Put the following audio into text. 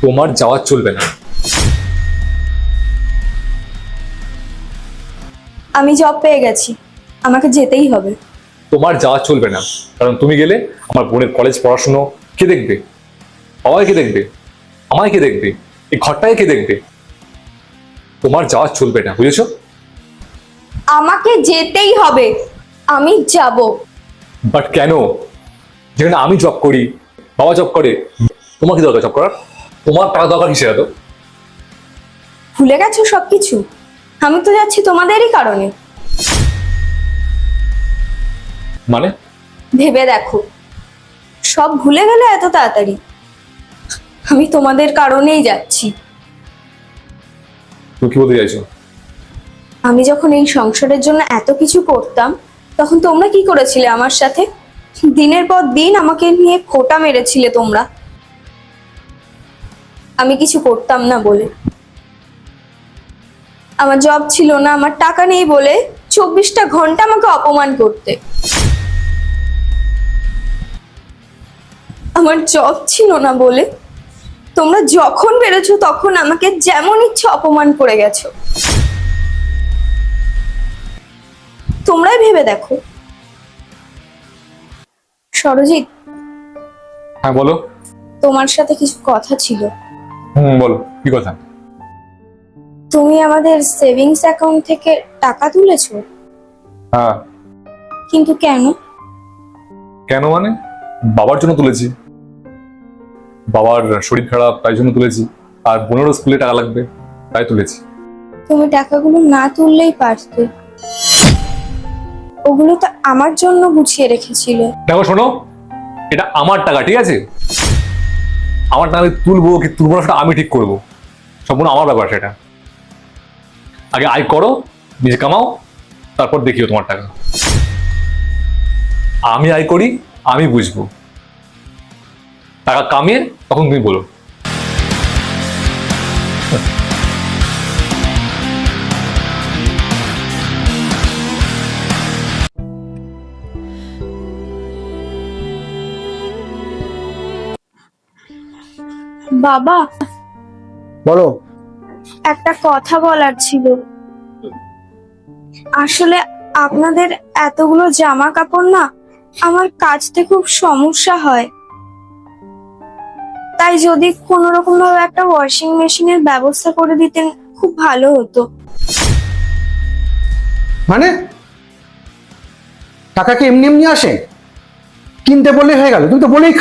তোমার যাওয়া চলবে না। আমি জব পেয়ে গেছি, আমাকে যেতেই হবে। তোমার যাওয়া চলবে না, কারণ তুমি গেলে আমার বোনের কলেজ পড়াশুনো কে দেখবে? বাবাই কে দেখবে? আমায় কে দেখবে? এই ঘরটায় কে দেখবে? তোমার যাওয়া চলবে না, বুঝেছো? আমাকে যেতেই হবে, আমি যাব। বাট কেন? যেখানে আমি জব করি, বাবা জব করে, তোমার কি দরকার জব করার? তোমার টাকা দরকার কিসের এত? ভুলে গেছো সবকিছু? আমি তো যাচ্ছি তোমাদেরই কারণে। মানে? ভেবে দেখো, সব ভুলে গেলে এত তাড়াতাড়ি? আমি তোমাদের কারণেই যাচ্ছি। তুমি কি বলতে চাইছো? আমি যখন এই সংসারের জন্য এত কিছু করতাম, তখন তোমরা কি করেছিলে আমার সাথে? দিনের পর দিন আমাকে নিয়ে খোঁটা মেরেছিলে তোমরা, আমি কিছু করতাম না বলে। আমার জব ছিল না, আমার টাকা নেই বলে 24টা ঘন্টা আমাকে অপমান করতে। আমার জব ছিল না বলে তোমরা যখন বেরোছো তখন আমাকে যেমন ইচ্ছে অপমান করে গেছো। তোমরাই ভেবে দেখো। সরজিৎ, হ্যাঁ বলো। তোমার সাথে কিছু কথা ছিল। বলো, কি কথা? তুমি আমাদের সেভিংস অ্যাকাউন্ট থেকে টাকা তুলেছো, হ্যাঁ। কিন্তু কেন? কেন মানে? বাবার জন্য তুলেছি। বাবার শরীর খারাপ, তাই জন্য তুলেছি। আর বোনেরও স্কুলে টাকা লাগবে, তাই তুলেছি। তুমি টাকাগুলো না তুললেই পারতে, ওগুলো তো আমার জন্য গুছিয়ে রেখেছিলে। দেখো শোনো, এটা আমার টাকা, ঠিক আছে? আমার টাকা আমি তুলবো কি তুলবো না সেটা আমি ঠিক করবো, সম্পূর্ণ আমার ব্যাপার সেটা। আগে আয় করো, নিজে কামাও, তারপর দেখিও তোমার টাকা। আমি আয় করি, আমি বুঝবো। টাকা কামিয়ে তখন তুমি বলো। বাবা, বলো। একটা কথা বলার ছিল। আসলে আপনাদের এতগুলো জামা কাপড় না আমার কাচতে খুব সমস্যা হয়, তাই যদি কোনো রকম ভাবে একটা ওয়াশিং মেশিনের ব্যবস্থা করে দিতেন খুব ভালো হতো। মানে টাকা কি এমনি এমনি আসে? কিনতে বললে হয়ে গেল? তুমি তো বলেই